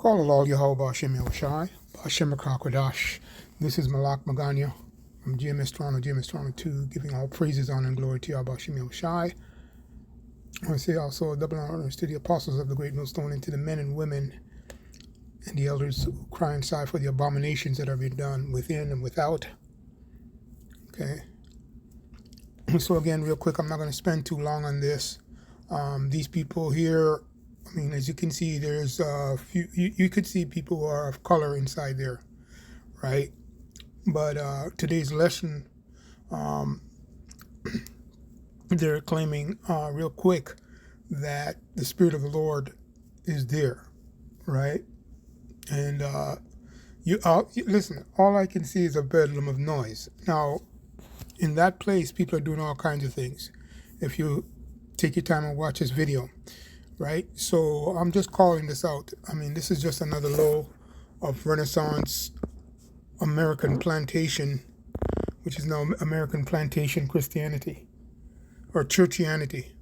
Call Allah Yahweh Hashem Yahushai, Hashem Akakwadash. This is Malak Maganya from GMS Toronto 2, giving all praises, honor, and glory to Yahweh Hashem Yahushai. I want to say also a double honors to the apostles of the great millstone and to the men and women and the elders who cry and sigh for the abominations that are being done within and without. Okay. So again, real quick, I'm not going to spend too long on this. These people here, I mean, as you can see, there's a few, you could see people who are of color inside there, right? But today's lesson, they're claiming real quick that the Spirit of the Lord is there, right? And listen, all I can see is a bedlam of noise. Now, in that place, people are doing all kinds of things. If you take your time and watch this video, right? So I'm just calling this out. I mean, this is just another low of Renaissance American plantation, which is now American plantation Christianity or Churchianity,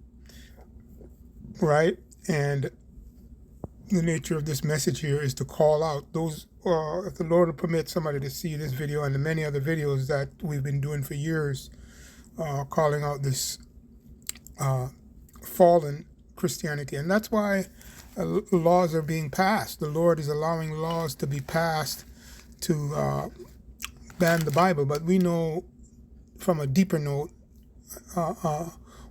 right? And the nature of this message here is to call out those, if the Lord will permit somebody to see this video and the many other videos that we've been doing for years, calling out this fallen Christianity. And that's why laws are being passed. The Lord is allowing laws to be passed to ban the Bible. But we know from a deeper note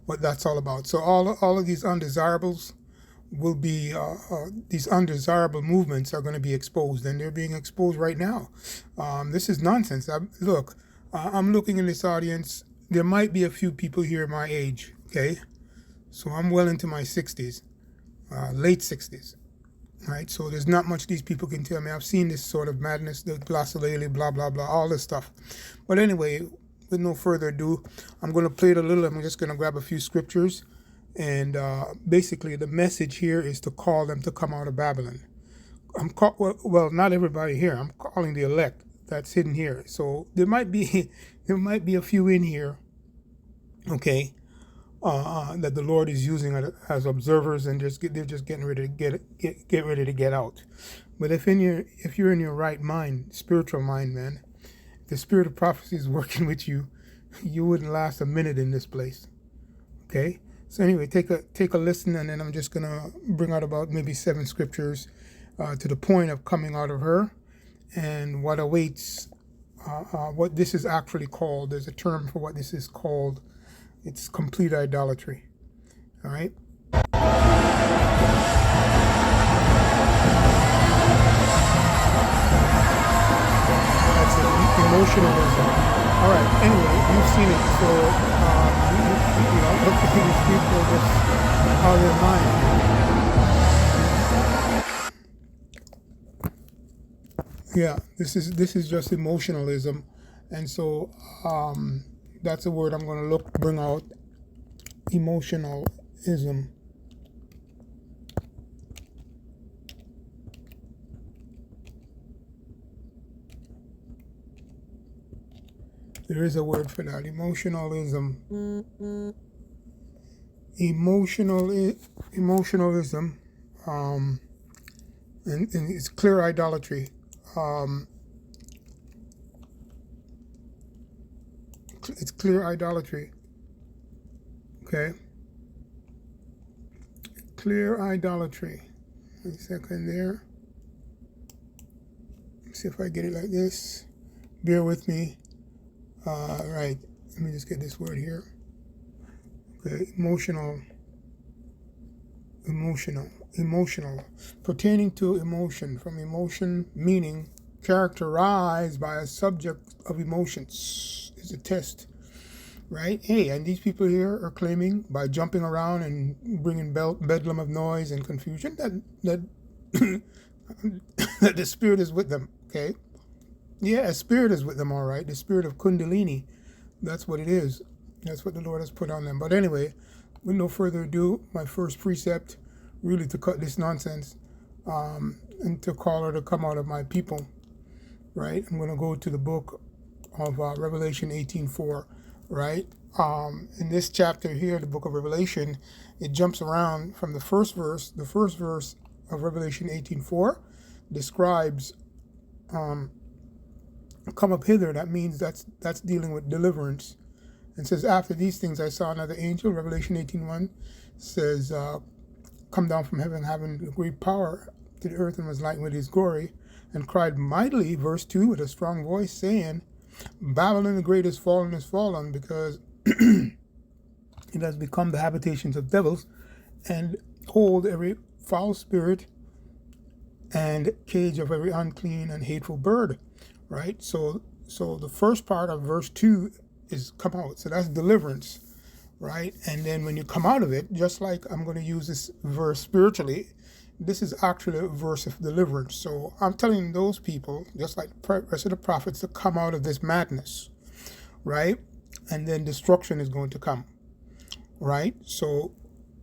what that's all about. So all of these undesirables will be, these undesirable movements are going to be exposed, and they're being exposed right now. This is nonsense. Look, I'm looking in this audience. There might be a few people here my age, okay? So I'm well into my 60s, late 60s, right? So there's not much these people can tell me. I've seen this sort of madness, the glossolalia, blah, blah, blah, all this stuff. But anyway, with no further ado, I'm going to play it a little. I'm just going to grab a few scriptures. And basically, the message here is to call them to come out of Babylon. Well, not everybody here. I'm calling the elect that's hidden here. So there might be a few in here, okay, that the Lord is using as observers, and they're just getting ready to get ready to get out. But if you're in your right mind, spiritual mind, man, if the spirit of prophecy is working with you, you wouldn't last a minute in this place, okay? So anyway, take a listen, and then I'm just gonna bring out about maybe 7 scriptures to the point of coming out of her, and what awaits, what this is actually called. There's a term for what this is called. It's complete idolatry. All right. That's it. Emotionalism. All right. Anyway, you've seen it. So look at these people just out of their mind. Yeah, this is just emotionalism, and so that's a word I'm going to bring out. Emotionalism. There is a word for that. Emotionalism. Emotionalism. And it's clear idolatry. It's clear idolatry. Okay. Clear idolatry. Wait a second there. Let's see if I get it like this. Bear with me. Right. Let me just get this word here. Okay. Emotional. Pertaining to emotion. From emotion, meaning characterized by a subject of emotions. Is a test, right? Hey, and these people here are claiming by jumping around and bringing bedlam of noise and confusion that that the Spirit is with them. Okay, yeah, a spirit is with them, all right. The spirit of Kundalini, that's what it is. That's what the Lord has put on them. But anyway, with no further ado, my first precept, really to cut this nonsense, and to call her to come out of my people, right? I'm going to go to the book of Revelation 18:4, right? In this chapter here, the book of Revelation, it jumps around from the first verse of Revelation 18:4 describes come up hither, that means that's dealing with deliverance. And says, after these things I saw another angel, Revelation 18:1 says, come down from heaven, having great power to the earth, and was lightened with his glory, and cried mightily, verse 2, with a strong voice, saying, Babylon the great is fallen, because it has become the habitations of devils, and hold every foul spirit and cage of every unclean and hateful bird. Right? So the first part of verse 2 is come out. So that's deliverance. Right? And then when you come out of it, just like I'm going to use this verse spiritually, this is actually a verse of deliverance. So I'm telling those people, just like the rest of the prophets, to come out of this madness. Right? And then destruction is going to come. Right? So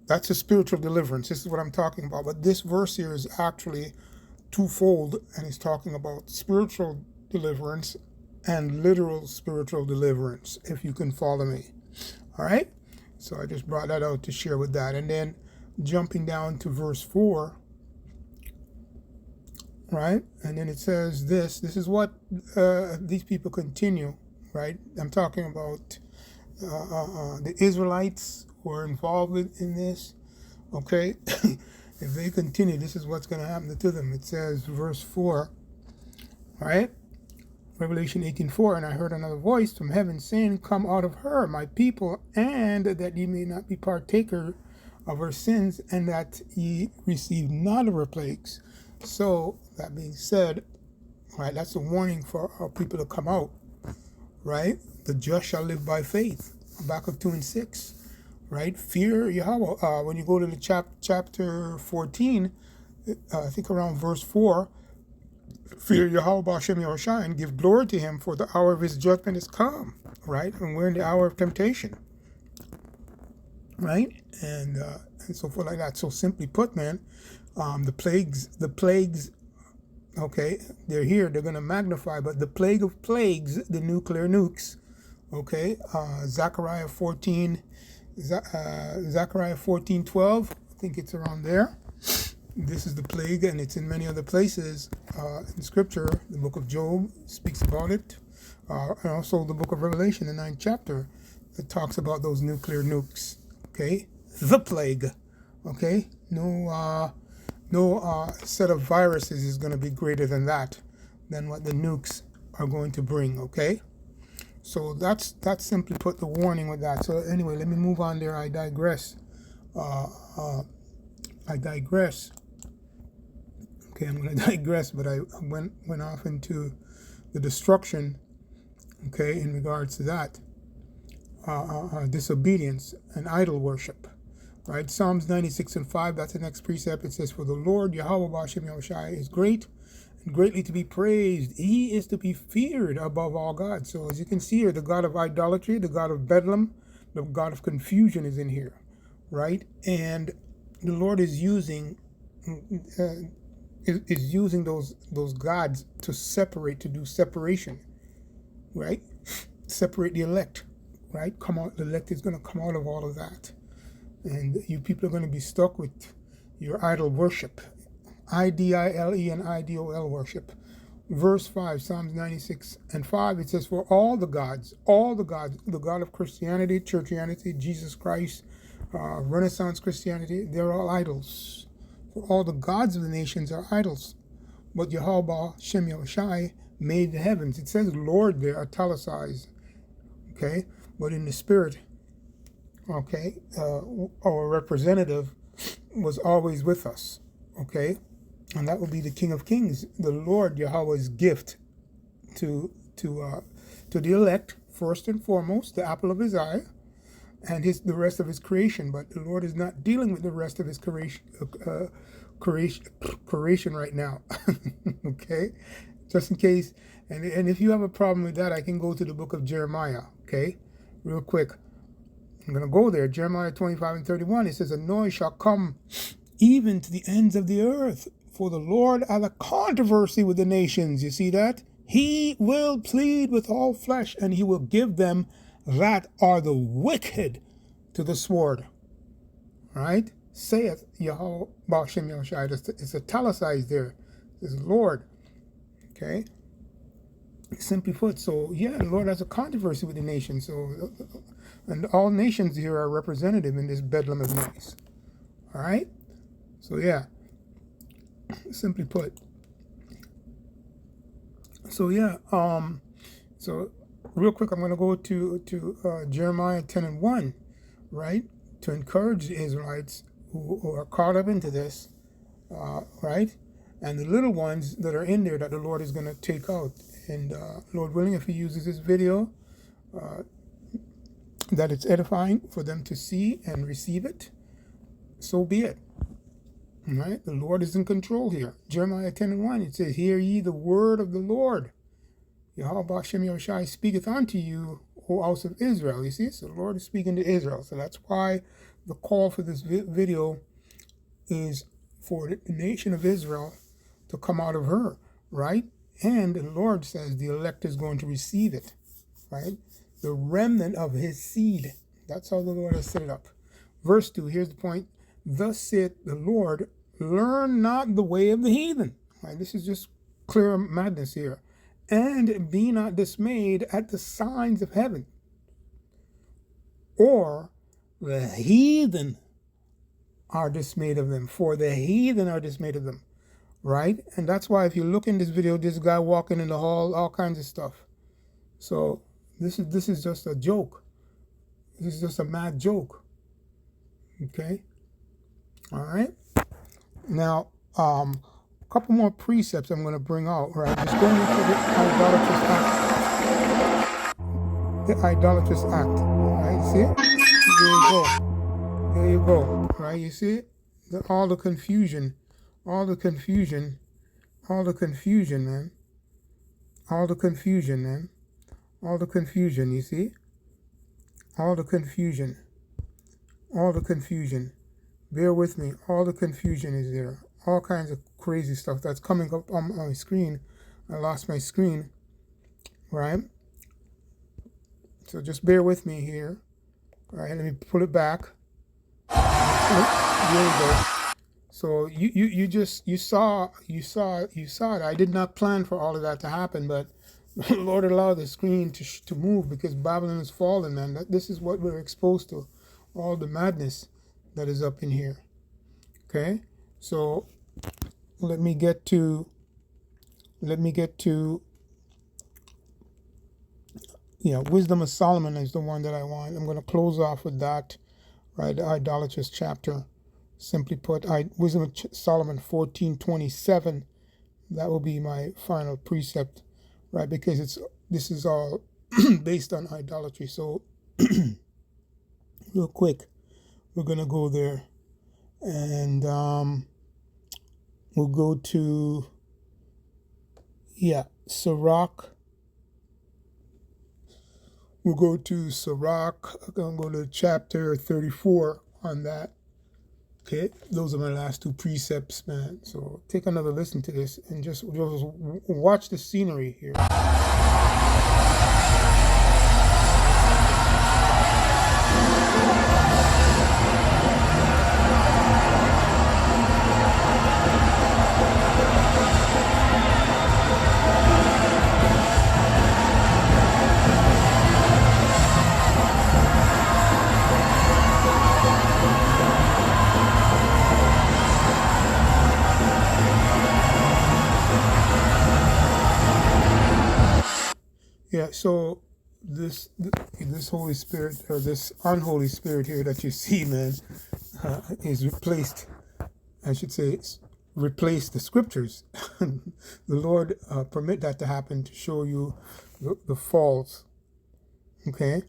that's a spiritual deliverance. This is what I'm talking about. But this verse here is actually twofold, and it's talking about spiritual deliverance and literal spiritual deliverance, if you can follow me. All right? So I just brought that out to share with that. And then jumping down to verse 4, right? And then it says this is what these people continue, right? I'm talking about the Israelites who are involved in this, okay? If they continue, this is what's going to happen to them. It says, verse 4, right? Revelation 18:4, and I heard another voice from heaven saying, come out of her, my people, and that ye may not be partaker of her sins, and that ye receive not of her plagues. So, that being said, right, that's a warning for our people to come out, right? The just shall live by faith. Habakkuk 2:6, right? Fear Yahweh. When you go to the chapter 14, I think around verse 4, fear Yahweh B'Shem Yahushua and give glory to him, for the hour of his judgment is come, right? And we're in the hour of temptation, right? And so forth like that. So simply put, man, the plagues, okay, they're here, they're going to magnify, but the plague of plagues, the nuclear nukes, okay, Zechariah 14:12, I think it's around there. This is the plague, and it's in many other places in Scripture. The book of Job speaks about it, and also the book of Revelation, the 9th chapter, that talks about those nuclear nukes. Okay, the plague. Okay, no set of viruses is going to be greater than what the nukes are going to bring. Okay, so that's simply put the warning with that. So anyway, let me move on there. I digress. Okay, I'm going to digress, but I went off into the destruction, okay, in regards to that, disobedience and idol worship, right? Psalms 96:5, that's the next precept. It says, for the Lord, Yahweh B'Shem Yahushua, is great and greatly to be praised. He is to be feared above all gods. So as you can see here, the God of idolatry, the God of Bedlam, the God of confusion is in here, right? And the Lord is using those gods to do separation, right? Separate the elect, right? The elect is going to come out of all of that, and you people are going to be stuck with your idol worship, IDILE and IDOL worship. Verse 5, Psalms 96:5, it says, for all the gods, the God of Christianity, Churchianity, Jesus Christ, Renaissance Christianity, they're all idols. For all the gods of the nations are idols, but Yahweh B'Shem Yahushua made the heavens. It says Lord there, italicized, okay? But in the spirit, okay, our representative was always with us, okay? And that would be the King of Kings, the Lord Yahweh's gift to the elect, first and foremost, the apple of his eye, and the rest of his creation. But the Lord is not dealing with the rest of his creation right now. Okay, just in case. And if you have a problem with that, I can go to the book of Jeremiah. Okay, real quick. I'm going to go there. Jeremiah 25:31. It says, a noise shall come even to the ends of the earth, for the Lord hath a controversy with the nations. You see that? He will plead with all flesh, and he will give them that are the wicked to the sword. Right? Saith Yahweh B'Shem Yahushua. It's italicized there. This is Lord. Okay? Simply put, so yeah, the Lord has a controversy with the nations. So, and all nations here are representative in this bedlam of noise. All right? So yeah, simply put. So yeah, so real quick, I'm going to go to Jeremiah 10:1, right? To encourage the Israelites who are caught up into this, right? And the little ones that are in there that the Lord is going to take out. And Lord willing, if He uses this video, that it's edifying for them to see and receive it, so be it. All right? The Lord is in control here. Jeremiah 10:1, it says, "Hear ye the word of the Lord. Yahweh Bashem Yahushai speaketh unto you, O house of Israel." You see, so the Lord is speaking to Israel. So that's why the call for this video is for the nation of Israel to come out of her, right? And the Lord says the elect is going to receive it, right? The remnant of His seed. That's how the Lord has set it up. Verse 2, here's the point. "Thus saith the Lord, learn not the way of the heathen." Right? This is just clear madness here. "And be not dismayed at the signs of heaven, or the heathen are dismayed of them, for the heathen are dismayed of them." Right? And that's why if you look in this video, this guy walking in the hall, all kinds of stuff. So this is just a joke. This is just a mad joke. Okay? All right? Now, a couple more precepts I'm going to bring out, right? Just going into the idolatrous act. The idolatrous act, right? See it? There you go. There you go, right? You see it? All the confusion, man. All the confusion, man. All the confusion, you see? All the confusion. Bear with me. All the confusion is there. All kinds of crazy stuff that's coming up on my screen. I lost my screen, right? So just bear with me here. All right, let me pull it back. There you go. So you saw it. I did not plan for all of that to happen, but the Lord allowed the screen to move because Babylon is fallen, man. This is what we're exposed to, all the madness that is up in here. Okay, so let me get to Wisdom of Solomon is the one that I want. I'm going to close off with that, right? The idolatrous chapter. Simply put, Wisdom of Solomon 14:27. That will be my final precept, right? Because this is all based on idolatry. So real quick, we're going to go there. And we'll go to, Sirach. We'll go to Sirach. I'm going to go to chapter 34 on that. Okay, those are my last two precepts, man. So take another listen to this and just watch the scenery here. Yeah, so this Holy Spirit, or this unholy spirit here that you see, man, is replaced. I should say, replace the scriptures. The Lord permit that to happen to show you the faults. Okay.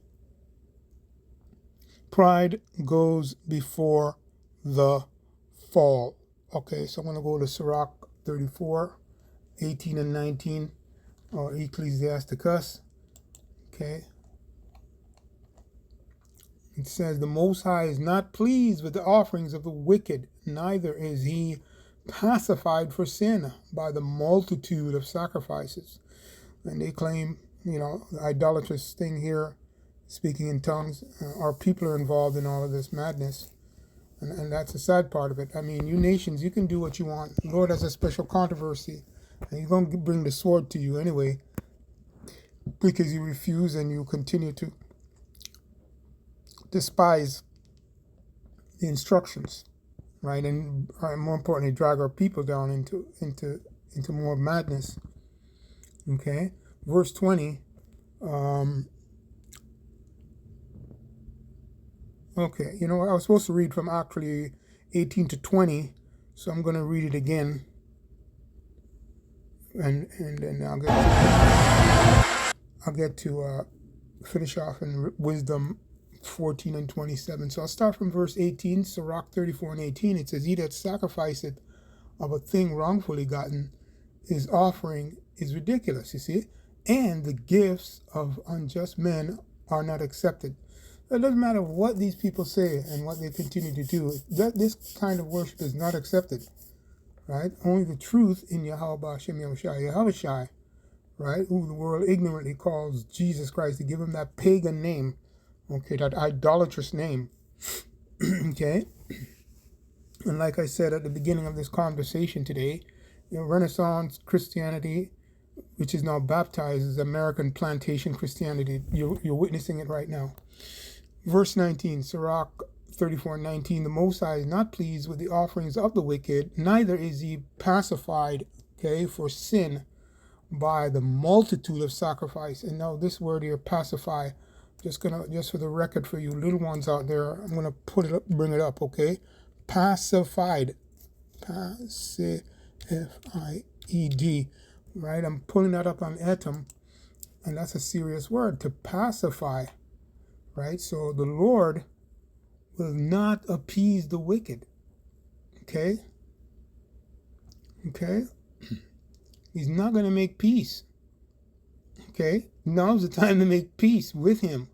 Pride goes before the fall. Okay, so I'm going to go to Sirach 34, 18 and 19. Or Ecclesiasticus. Okay. It says, "The Most High is not pleased with the offerings of the wicked, neither is He pacified for sin by the multitude of sacrifices." And they claim, the idolatrous thing here, speaking in tongues, our people are involved in all of this madness. And that's the sad part of it. I mean, you nations, you can do what you want. The Lord has a special controversy, and He's going to bring the sword to you anyway, because you refuse and you continue to despise the instructions, right? And more importantly, drag our people down into more madness. Okay, verse 20. Okay, you know, I was supposed to read from actually 18 to 20, so I'm going to read it again, and then I'll get to finish off in Wisdom 14 and 27. So I'll start from verse 18, Sirach 34 and 18. It says, "He that sacrificeth of a thing wrongfully gotten, his offering is ridiculous," you see, "and the gifts of unjust men are not accepted." It doesn't matter what these people say and what they continue to do. This kind of worship is not accepted, right? Only the truth in Yahweh Hashem Yahushai, right? Who the world ignorantly calls Jesus Christ, to give him that pagan name, okay, that idolatrous name, okay? And like I said at the beginning of this conversation today, Renaissance Christianity, which is now baptized as American plantation Christianity, you're witnessing it right now. Verse 19, Sirach 34:19, "The Most High is not pleased with the offerings of the wicked, neither is he pacified, okay, for sin by the multitude of sacrifice." And now this word here, pacify, just for the record for you little ones out there, I'm gonna bring it up, okay? Pacified, Pacified, right? I'm pulling that up on Etam, and that's a serious word, to pacify. Right, so the Lord will not appease the wicked. Okay? He's not going to make peace. Okay? Now's the time to make peace with him.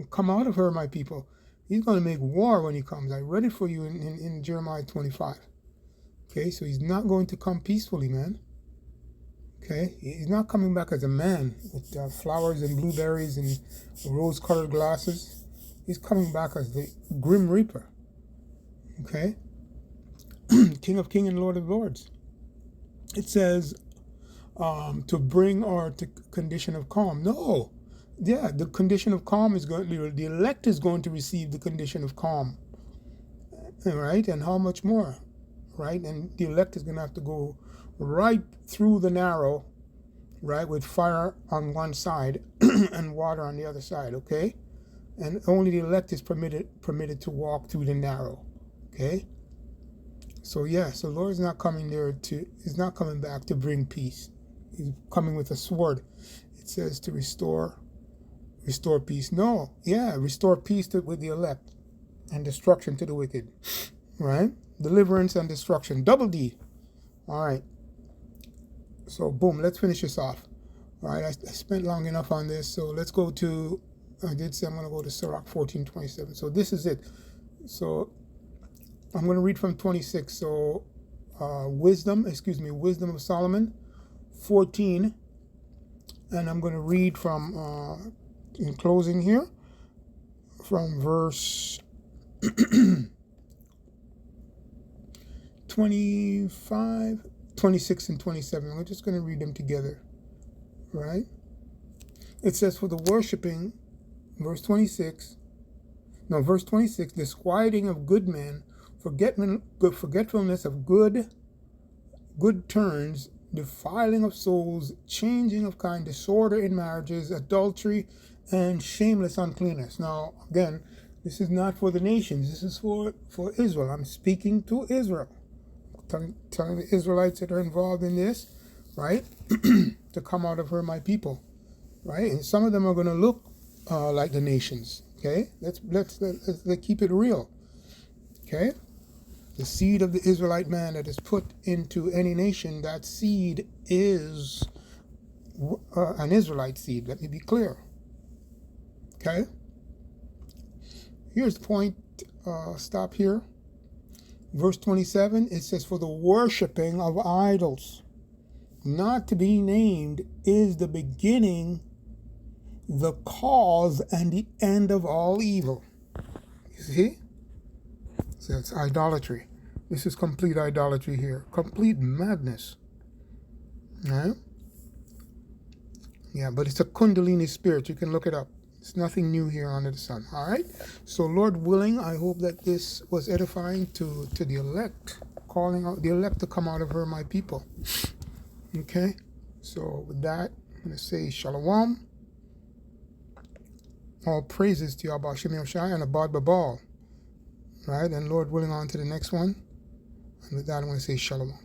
Come out of her, my people. He's going to make war when he comes. I read it for you in Jeremiah 25. Okay, so he's not going to come peacefully, man. Okay, he's not coming back as a man with flowers and blueberries and rose-colored glasses. He's coming back as the Grim Reaper. Okay, King of Kings and Lord of Lords. It says to bring or to condition of calm. No, yeah, the condition of calm is going. The elect is going to receive the condition of calm. Right, and how much more? Right, and the elect is going to have to go right through the narrow, right, with fire on one side and water on the other side, okay? And only the elect is permitted to walk through the narrow, okay? So yes, the Lord is not coming he's not coming back to bring peace. He's coming with a sword. It says to restore peace. No, yeah, restore peace with the elect and destruction to the wicked, right? Deliverance and destruction, double D. All right. So boom, let's finish this off. All right, I spent long enough on this, so let's go to, I did say I'm going to go to Sirach 14:27. So this is it. So I'm going to read from 26. So Wisdom of Solomon 14. And I'm going to read from, in closing here, from verse 25, 26 and 27. We're just going to read them together, right? It says, "For the worshiping," verse 26, "disquieting of good men, forgetfulness of good turns, defiling of souls, changing of kind, disorder in marriages, adultery, and shameless uncleanness." Now, again, this is not for the nations. This is for Israel. I'm speaking to Israel. Telling the Israelites that are involved in this, right, to come out of her, my people, right? And some of them are going to look like the nations. Okay, let's keep it real. Okay, the seed of the Israelite man that is put into any nation, that seed is an Israelite seed. Let me be clear. Okay, here's the point. Stop here. Verse 27, it says, "For the worshiping of idols, not to be named, is the beginning, the cause, and the end of all evil." You see? So it's idolatry. This is complete idolatry here. Complete madness. Right? Yeah, but it's a Kundalini spirit. You can look it up. It's nothing new here under the sun. All right? So Lord willing, I hope that this was edifying to the elect, calling out the elect to come out of her, my people. Okay? So with that, I'm going to say Shalom. All praises to Yahweh Shem Yoshai and Abad Babal. Right? And Lord willing, on to the next one. And with that, I'm going to say Shalom.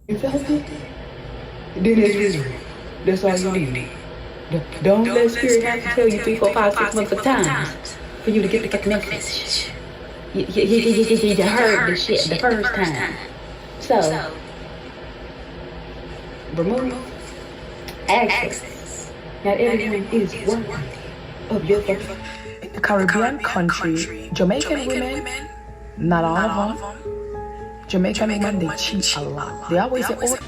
You felt it? Then it's Israel. That's all you need. Don't let spirit have to tell you 3, 4, 5, 6 months of times for you to get the fucking message. You heard the shit the first time. So, remove access. Not everyone is worthy of your fucking. In the Caribbean country, Jamaican women, not all of them, Jamaican women, they cheat a lot. They always say, oh.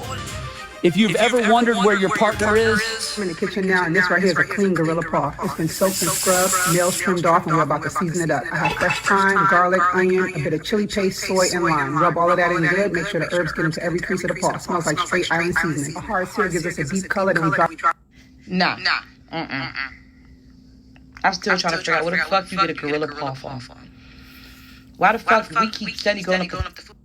If you've ever wondered where your partner is, I'm in the kitchen now, and this right here is a clean gorilla paw. It's been soaked and scrubbed, nails trimmed off, and we're about to season it up. I have fresh thyme, garlic, onion, a bit of chili paste, soy, and lime. Rub all of that in good. Make sure the herbs get into every crease of the paw. It smells like straight island seasoning. A hard sear gives us a deep color, and we drop. Nah. I'm still trying to figure out where the fuck you get a gorilla paw from. Why the fuck we keep steady going up the